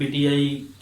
PTI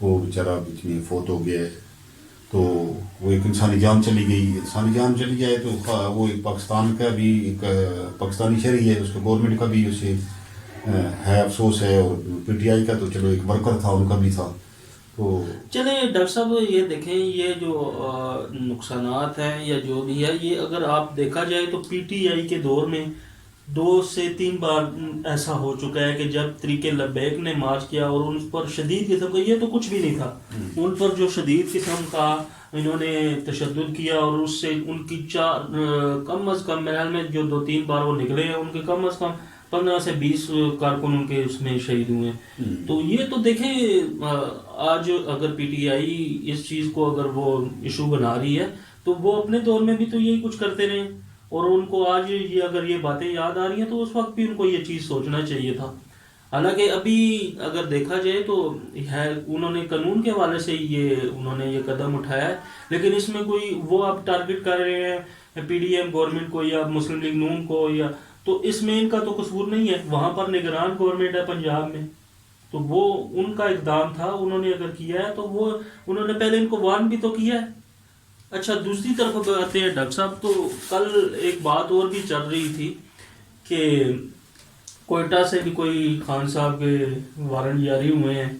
وہ بیچارہ بیچ میں فوت ہو گیا ہے. تو وہ ایک انسانی جان چلی گئی. انسانی جان چلی جائے تو وہ ایک پاکستان کا بھی ایک پاکستانی شہری ہے, اس کا گورنمنٹ کا بھی اسے ہے افسوس ہے, اور پی ٹی آئی کا تو چلو ایک ورکر تھا ان کا بھی تھا. تو چلیں ڈاکٹر صاحب یہ دیکھیں, یہ جو نقصانات ہیں یا جو بھی ہے, یہ اگر آپ دیکھا جائے تو پی ٹی آئی کے دور میں 2 سے 3 بار ایسا ہو چکا ہے کہ جب طریق لبیک نے مارچ کیا اور ان پر شدید قسم کا, یہ تو کچھ بھی نہیں تھا, ان پر جو شدید قسم کا انہوں نے تشدد کیا, اور اس سے ان کی کم از کم میرے خیال میں جو 2-3 بار وہ نکلے ہیں ان کے کم از کم 15 سے 20 کارکن ان کے اس میں شہید ہوئے ہیں. تو یہ تو دیکھیں آج اگر پی ٹی آئی اس چیز کو اگر وہ ایشو بنا رہی ہے تو وہ اپنے دور میں بھی تو یہی کچھ کرتے رہے, اور ان کو آج یہ اگر یہ باتیں یاد آ رہی ہیں تو اس وقت بھی ان کو یہ چیز سوچنا چاہیے تھا. حالانکہ ابھی اگر دیکھا جائے تو ہے انہوں نے قانون کے حوالے سے انہوں نے یہ قدم اٹھایا ہے, لیکن اس میں کوئی وہ آپ ٹارگٹ کر رہے ہیں پی ڈی ایم گورنمنٹ کو یا مسلم لیگ نون کو, یا تو اس میں ان کا تو قصور نہیں ہے. وہاں پر نگران گورنمنٹ ہے پنجاب میں, تو وہ ان کا اقدام تھا, انہوں نے اگر کیا ہے تو وہ انہوں نے پہلے ان کو وارن بھی تو کیا ہے. اچھا دوسری طرف آتے ہیں ڈاکٹر صاحب, تو کل ایک بات اور بھی چل رہی تھی کہ کوئٹہ سے بھی کوئی خان صاحب کے وارنٹ جاری ہوئے ہیں,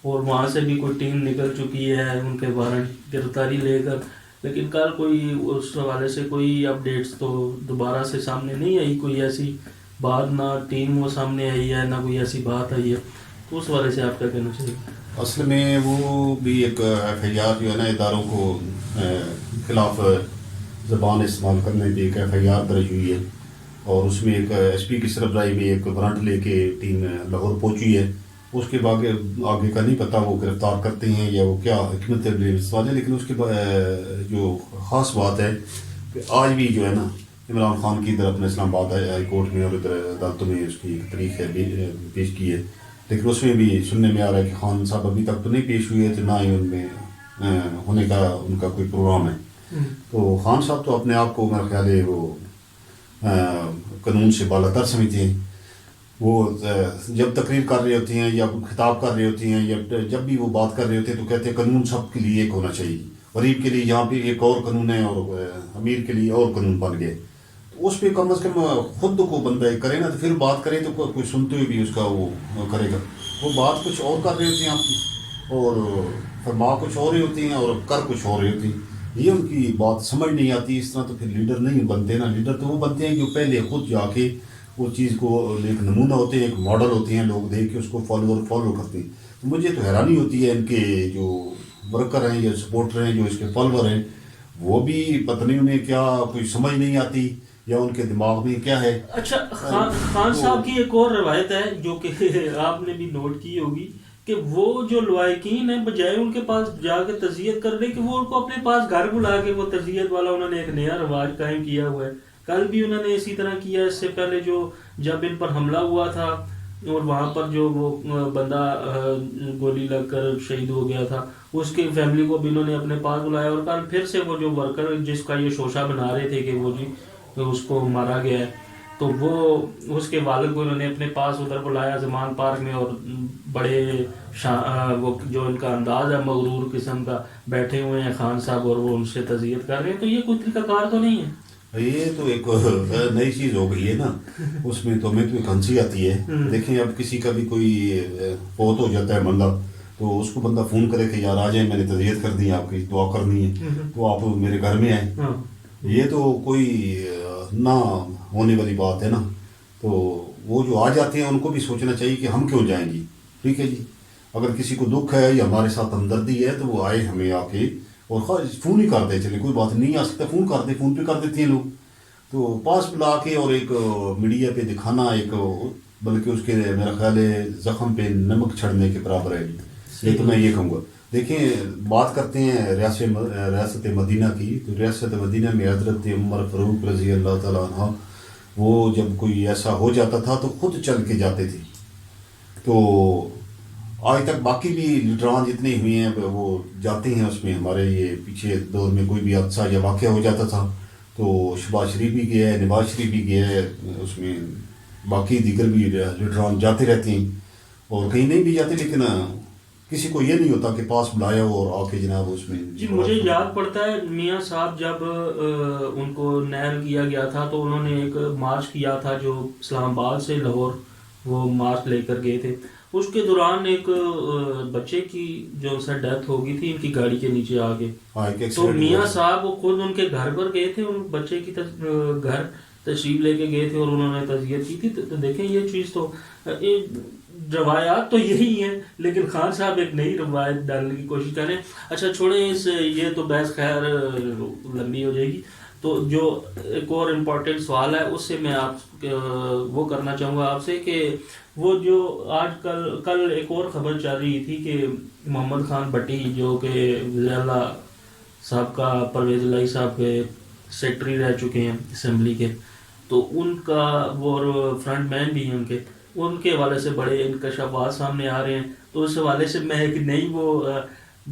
اور وہاں سے بھی کوئی ٹیم نکل چکی ہے ان کے وارنٹ گرفتاری لے کر, لیکن کل کوئی اس حوالے سے کوئی اپڈیٹس تو دوبارہ سے سامنے نہیں آئی, کوئی ایسی بات نہ ٹیم وہ سامنے آئی ہے نہ کوئی ایسی بات آئی ہے. تو اس حوالے سے آپ کیا کہنا چاہیے؟ اصل میں وہ بھی ایک ایف آئی آر جو ہے نا اداروں کو خلاف زبان استعمال کرنے کی ایک ایف آئی آر درج ہوئی ہے, اور اس میں ایک ایس پی کی سربراہی میں ایک وارنٹ لے کے ٹیم لاہور پہنچی ہے. اس کے آگے کا نہیں پتہ وہ گرفتار کرتے ہیں یا وہ کیا حکمت عملی ہے, لیکن اس کے جو خاص بات ہے کہ آج بھی جو ہے نا عمران خان کی ادھر اپنے اسلام آباد ہائی کورٹ میں اور ادھر عدالتوں میں اس کی تاریخ پیش کی ہے, لیکن اس میں بھی سننے میں آ رہا ہے کہ خان صاحب ابھی تک تو نہیں پیش ہوئے تھے, نہ ہی ان میں ہونے کا ان کا کوئی پروگرام ہے. تو خان صاحب تو اپنے آپ کو میرا خیال ہے وہ قانون سے بالا تر سمجھتے ہیں. وہ جب تقریر کر رہے ہوتے ہیں یا خطاب کر رہے ہوتے ہیں یا جب بھی وہ بات کر رہے ہوتے ہیں تو کہتے ہیں قانون سب کے لیے ایک ہونا چاہیے, غریب کے لیے یہاں پہ ایک اور قانون ہے اور امیر کے لیے اور قانون بن گئے. اس پہ کم از کم خود کو بندہ کرے نا, تو پھر بات کرے تو کوئی سنتے ہوئے بھی اس کا وہ کرے گا. وہ بات کچھ اور کر رہے ہوتے ہیں آپ کی, اور فرما کچھ اور ہی ہوتی ہیں اور کر کچھ اور ہی ہوتی ہیں. یہ ان کی بات سمجھ نہیں آتی. اس طرح تو پھر لیڈر نہیں بنتے نا. لیڈر تو وہ بنتے ہیں جو پہلے خود جا کے وہ چیز کو ایک نمونہ ہوتے ہیں, ایک ماڈل ہوتے ہیں, لوگ دیکھ کے اس کو فالو کرتے ہیں. مجھے تو حیرانی ہوتی ہے ان کے جو ورکر ہیں یا سپورٹر ہیں جو اس کے فالوور ہیں, وہ بھی پتہ نہیں انہیں کیا کوئی سمجھ نہیں آتی یا ان کے دماغ میں کیا ہے. اچھا خان صاحب کی ایک اور روایت ہے جو کہ آپ نے بھی نوٹ کی ہوگی کہ وہ جو لوائقین ہیں بجائے ان کے پاس جا کے تعزیت کرنے کہ وہ ان کو اپنے پاس گھر بلا کے وہ تعزیت والا انہوں نے ایک نیا رواج قائم کیا ہوا ہے. کل بھی انہوں نے اسی طرح کیا. اس سے پہلے جو جب ان پر حملہ ہوا تھا اور وہاں پر جو وہ بندہ گولی لگ کر شہید ہو گیا تھا, اس کی فیملی کو بھی انہوں نے اپنے پاس بلایا, اور کل پھر سے وہ جو ورکر جس کا یہ شوشہ بنا رہے تھے کہ وہ جی اس کو مارا گیا ہے, تو وہ اس کے والد کو انہوں نے اپنے پاس ادھر بلایا زمان پارک میں, اور بڑے وہ جو ان کا انداز ہے مغرور قسم کا بیٹھے ہوئے ہیں خان صاحب اور وہ ان سے تعزیت کر رہے ہیں. تو یہ کوئی طریقہ کار تو نہیں ہے. یہ تو ایک نئی چیز ہو گئی ہے نا. اس میں تو ہمیں تو ایک ہنسی آتی ہے. دیکھیں اب کسی کا بھی کوئی فوت ہو جاتا ہے بندہ تو اس کو بندہ فون کرے کہ یار آ جائیں, میں نے تعزیت کر دی ہے, آپ کی دعا کرنی ہے تو آپ میرے گھر میں آئیں. یہ تو کوئی نہ ہونے والی بات ہے نا. تو وہ جو آ جاتے ہیں ان کو بھی سوچنا چاہیے کہ ہم کیوں جائیں گے. ٹھیک ہے جی, اگر کسی کو دکھ ہے یا ہمارے ساتھ ہمدردی ہے تو وہ آئے ہمیں آ کے, اور فون ہی کرتے چلے, کوئی بات نہیں آ سکتا فون کرتے, فون پہ کر دیتے ہیں لوگ. تو پاس بلا کے اور ایک میڈیا پہ دکھانا ایک بلکہ اس کے میرا خیال ہے زخم پہ نمک چھڑنے کے برابر ہے. یہ تو میں یہ کہوں گا. دیکھیں بات کرتے ہیں ریاست مدینہ کی, تو ریاست مدینہ میں حضرت عمر فاروق رضی اللہ تعالیٰ عنہ وہ جب کوئی ایسا ہو جاتا تھا تو خود چل کے جاتے تھے. تو آج تک باقی بھی لیڈران جتنے ہوئے ہیں وہ جاتے ہیں اس میں. ہمارے یہ پیچھے دور میں کوئی بھی حادثہ یا واقعہ ہو جاتا تھا تو شہباز شریف بھی گیا ہے, نواز شریف بھی گیا ہے, اس میں باقی دیگر بھی لیڈران جاتے رہتے ہیں, اور کہیں نہیں بھی جاتے لیکن کسی کو یہ نہیں ہوتا کہ پاس بلایا ہو اور آ کے جناب اس میں. جی مجھے یاد پڑتا ہے میاں صاحب جب ان کو نیل کیا گیا تھا تو انہوں نے ایک مارچ کیا تھا جو اسلام آباد سے لاہور وہ مارچ لے کر گئے تھے. اس کے دوران ایک بچے کی جو سر ڈیتھ ہو گئی تھی ان کی گاڑی کے نیچے آ کے. تو میاں صاحب وہ خود ان کے گھر پر گئے تھے, ان بچے کی گھر تشریف لے کے گئے تھے اور انہوں نے تعزیت کی تھی. تو دیکھیں یہ چیز تو روایات تو یہی ہیں لیکن خان صاحب ایک نئی روایت ڈالنے کی کوشش کریں. اچھا چھوڑیں اس, یہ تو بحث خیر لمبی ہو جائے گی. تو جو ایک اور امپورٹنٹ سوال ہے اس سے میں آپ وہ کرنا چاہوں گا آپ سے کہ وہ جو آج کل ایک اور خبر چل رہی تھی کہ محمد خان بٹی جو کہ وزیر اعلیٰ صاحب کا پرویز الہی صاحب کے سیکٹری رہ چکے ہیں اسمبلی کے, تو ان کا وہ فرنٹ مین بھی ہیں ان کے حوالے سے بڑے انکشافات سامنے آ رہے ہیں. تو اس حوالے سے میں ایک نئی وہ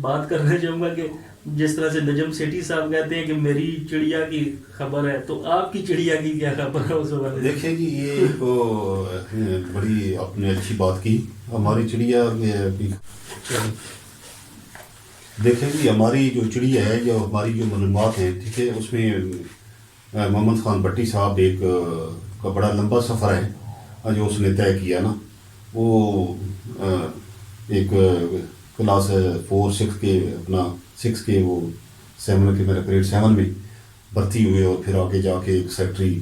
بات کرنا چاہوں گا کہ جس طرح سے نجم سیٹھی صاحب کہتے ہیں کہ میری چڑیا کی خبر ہے, تو آپ کی چڑیا کی کیا خبر ہے اس حوالے سے؟ دیکھیں جی یہ تو بڑی آپ نے اچھی بات کی. ہماری چڑیا دیکھیں جی ہماری جو چڑیا ہے جو ہماری جو معلومات ہیں ٹھیک ہے اس میں محمد خان بٹی صاحب ایک کا بڑا لمبا سفر ہے جو اس نے طے کیا نا. وہ ایک کلاس 4-6 کے اپنا 6 کے وہ 7 کے میرا گریڈ 7 میں بھرتی ہوئے اور پھر آگے جا کے ایک سیکٹری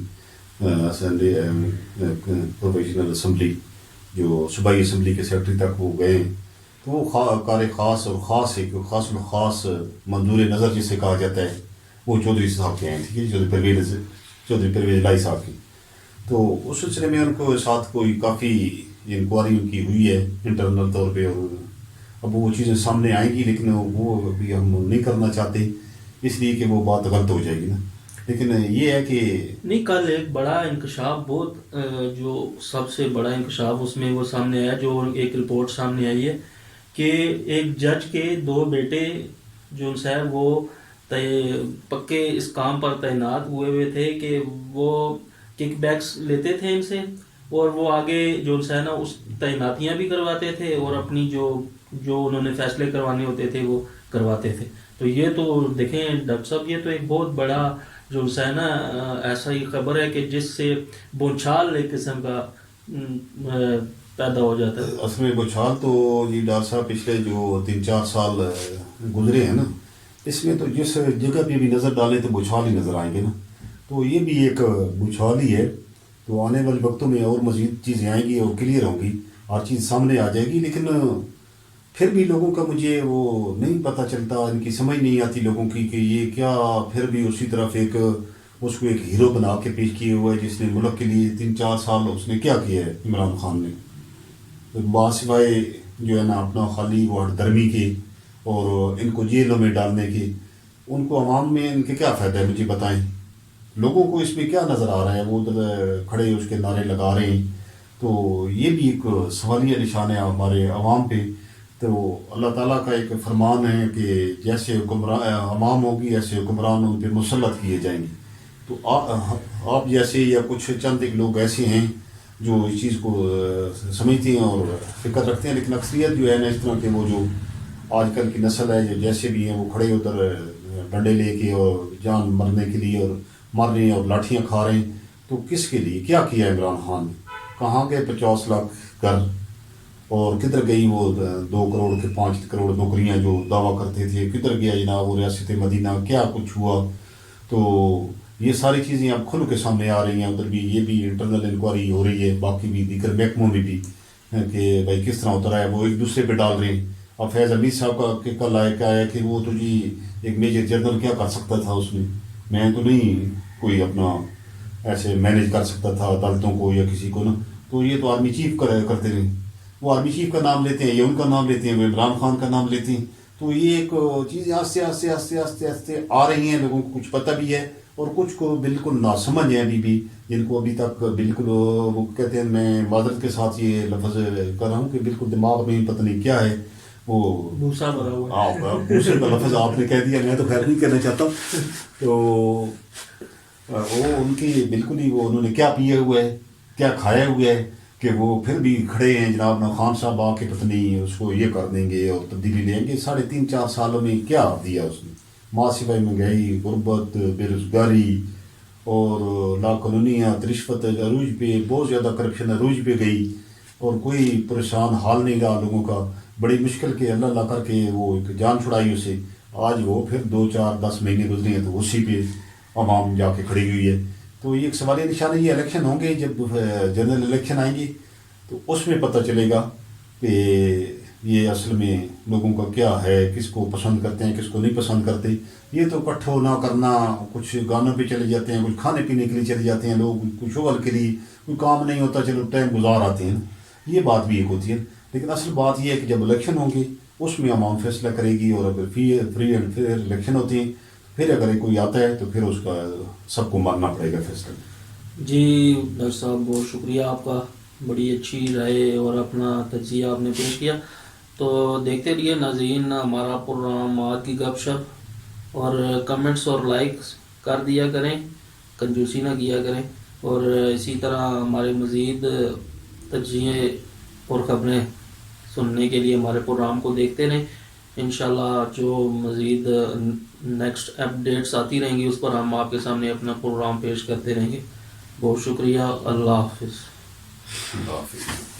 پروویژنل اسمبلی جو صوبائی اسمبلی کے سیکٹری تک وہ گئے. تو وہ کار خاص اور خاص الخاص منظور نظر جسے کہا جاتا ہے وہ چودھری صاحب کے ہیں ٹھیک ہے, چودھری پرویز الہی صاحب کی. تو اس سلسلے میں ان کو ساتھ کوئی کافی انکوائری ان کی ہوئی ہے انٹرنل طور پہ, اور اب وہ چیزیں سامنے آئیں گی لیکن وہ ابھی ہم نہیں کرنا چاہتے اس لیے کہ وہ بات غلط ہو جائے گی نا. لیکن یہ ہے کہ نہیں کل ایک بڑا انکشاف بہت جو سب سے بڑا انکشاف اس میں وہ سامنے آیا جو ایک رپورٹ سامنے آئی ہے کہ ایک جج کے 2 بیٹے جو صاحب وہ پکے اس کام پر تعینات ہوئے تھے کہ وہ کک بیکس لیتے تھے ان سے اور وہ آگے جو ہے نا اس تعیناتیاں بھی کرواتے تھے اور اپنی جو انہوں نے فیصلے کروانے ہوتے تھے وہ کرواتے تھے. تو یہ تو دیکھیں ڈاکٹر صاحب یہ تو ایک بہت بڑا جو ہے نا ایسا ہی خبر ہے کہ جس سے بونچال ایک قسم کا پیدا ہو جاتا ہے. اصل میں بونچال تو جی ڈاکٹر صاحب پچھلے جو 3-4 سال گزرے ہیں نا اس میں تو جس جگہ پہ بھی نظر ڈالیں تو بونچال ہی نظر آئیں گے نا. تو یہ بھی ایک بونچال ہی ہے. تو آنے والے وقتوں میں اور مزید چیزیں آئیں گی اور کلیئر ہوں گی, ہر چیز سامنے آ جائے گی. لیکن پھر بھی لوگوں کا مجھے وہ نہیں پتہ چلتا, ان کی سمجھ نہیں آتی لوگوں کی کہ یہ کیا پھر بھی اسی طرف ایک اس کو ایک ہیرو بنا کے پیش کیے ہوا ہے جس نے ملک کے لیے 3-4 سال اس نے کیا کیا ہے عمران خان نے. باسوائے جو ہے نا اپنا خالی وہ ہٹ درمی کے اور ان کو جیلوں میں ڈالنے کے, ان کو عوام میں ان کے کیا فائدہ ہے مجھے بتائیں. لوگوں کو اس میں کیا نظر آ رہا ہے, وہ ادھر کھڑے اس کے نعرے لگا رہے ہیں. تو یہ بھی ایک سوالیہ نشان ہے ہمارے عوام پہ. تو اللہ تعالیٰ کا ایک فرمان ہے کہ جیسے حکمران عوام ہوگی ایسے حکمران ان پہ مسلط کیے جائیں گے. تو آپ جیسے یا کچھ چند ایک لوگ ایسے ہیں جو اس چیز کو سمجھتے ہیں اور فکر رکھتے ہیں, لیکن اکثریت جو ہے نا اس طرح کے وہ جو آج کل کی نسل ہے جو جیسے بھی ہیں وہ کھڑے ادھر ڈنڈے لے کے اور جان مرنے کے لیے اور مر رہے ہیں اور لاٹھیاں کھا رہے ہیں. تو کس کے لیے کیا کیا عمران خان نے, کہاں گئے 50 لاکھ گھر اور کدھر گئی وہ 2 کروڑ کے 5 کروڑ نوکریاں جو دعویٰ کرتے تھے, کدھر گیا جناب وہ ریاست مدینہ, کیا کچھ ہوا. تو یہ ساری چیزیں اب کھل کے سامنے آ رہی ہیں. ادھر بھی یہ بھی انٹرنل انکوائری ہو رہی ہے, باقی بھی دیگر محکموں میں بھی کہ بھائی کس طرح اترا ہے, وہ ایک دوسرے پہ ڈال رہے ہیں. اب فیض حمید صاحب کا کہ کل آیا کہ وہ تو جی ایک میجر جنرل کیا کر سکتا تھا اس میں تو نہیں کوئی اپنا ایسے مینیج کر سکتا تھا عدالتوں کو یا کسی کو نا. تو یہ تو آرمی چیف کرتے رہے, وہ آرمی چیف کا نام لیتے ہیں یا ان کا نام لیتے ہیں, وہ عمران خان کا نام لیتے ہیں. تو یہ ایک چیزیں آہستہ آہستہ آ رہی ہیں. لوگوں کو کچھ پتہ بھی ہے اور کچھ کو بالکل ناسمجھ ہے ابھی بھی, جن کو ابھی تک بالکل وہ کہتے ہیں, میں معذرت کے ساتھ یہ لفظ کر رہا ہوں کہ بالکل دماغ میں پتہ نہیں کیا ہے وہ بھوسا بھرا ہوا ہے. بھوسے کا لفظ آپ نے کہہ دیا, میں تو خیر نہیں کہنا چاہتا. تو وہ ان کی بالکل ہی وہ انہوں نے کیا پیے ہوئے ہے, کیا کھایا ہوا ہے, کہ وہ پھر بھی کھڑے ہیں جناب نا خان صاحب آ کے پتہ نہیں اس کو یہ کر دیں گے اور تبدیلی لیں گے. 3.5-4 سالوں میں کیا دیا اس نے؟ ماں سوائے مہنگائی، غربت، بے روزگاری اور لاقانونیت، رشوت عروج پہ، بہت زیادہ کرپشن عروج پہ گئی اور کوئی پریشان حال نہیں رہا لوگوں کا. بڑی مشکل کے اللہ اللہ کر کے وہ ایک جان چھڑائی اسے. آج وہ پھر 2-4-10 مہینے گزرے ہیں تو اسی پہ عوام جا کے کھڑی ہوئی ہے. تو یہ ایک سوالیہ نشان ہے. یہ الیکشن ہوں گے، جب جنرل الیکشن آئیں گے تو اس میں پتہ چلے گا کہ یہ اصل میں لوگوں کا کیا ہے، کس کو پسند کرتے ہیں کس کو نہیں پسند کرتے. یہ تو کٹھو نہ کرنا، کچھ گانوں پہ چلے جاتے ہیں، کچھ کھانے پینے کے لیے چلے جاتے ہیں لوگ، کچھ شغل کے لیے، کوئی کام نہیں ہوتا چلو ٹائم گزار آتے ہیں. یہ بات بھی ایک ہوتی ہے. لیکن اصل بات یہ ہے کہ جب الیکشن ہوں گے اس میں عوام فیصلہ کرے گی. اور اگر فری اینڈ فیئر الیکشن ہوتے ہیں پھر اگر کوئی آتا ہے تو پھر اس کا سب کو ماننا پڑے گا فیصلہ. جی ڈاکٹر صاحب بہت شکریہ آپ کا، بڑی اچھی رائے اور اپنا تجزیہ آپ نے پیش کیا. تو دیکھتے رہیے ناظرین ہمارا پروگرام آج کی گپ شپ، اور کمنٹس اور لائکس کر دیا کریں، کنجوسی نہ کیا کریں، اور اسی طرح ہمارے مزید تجزیے اور خبریں سننے کے لیے ہمارے پروگرام کو دیکھتے رہیں. انشاءاللہ جو مزید نیکسٹ اپڈیٹس آتی رہیں گی اس پر ہم آپ کے سامنے اپنا پروگرام پیش کرتے رہیں گے. بہت شکریہ. اللہ حافظ. اللہ حافظ.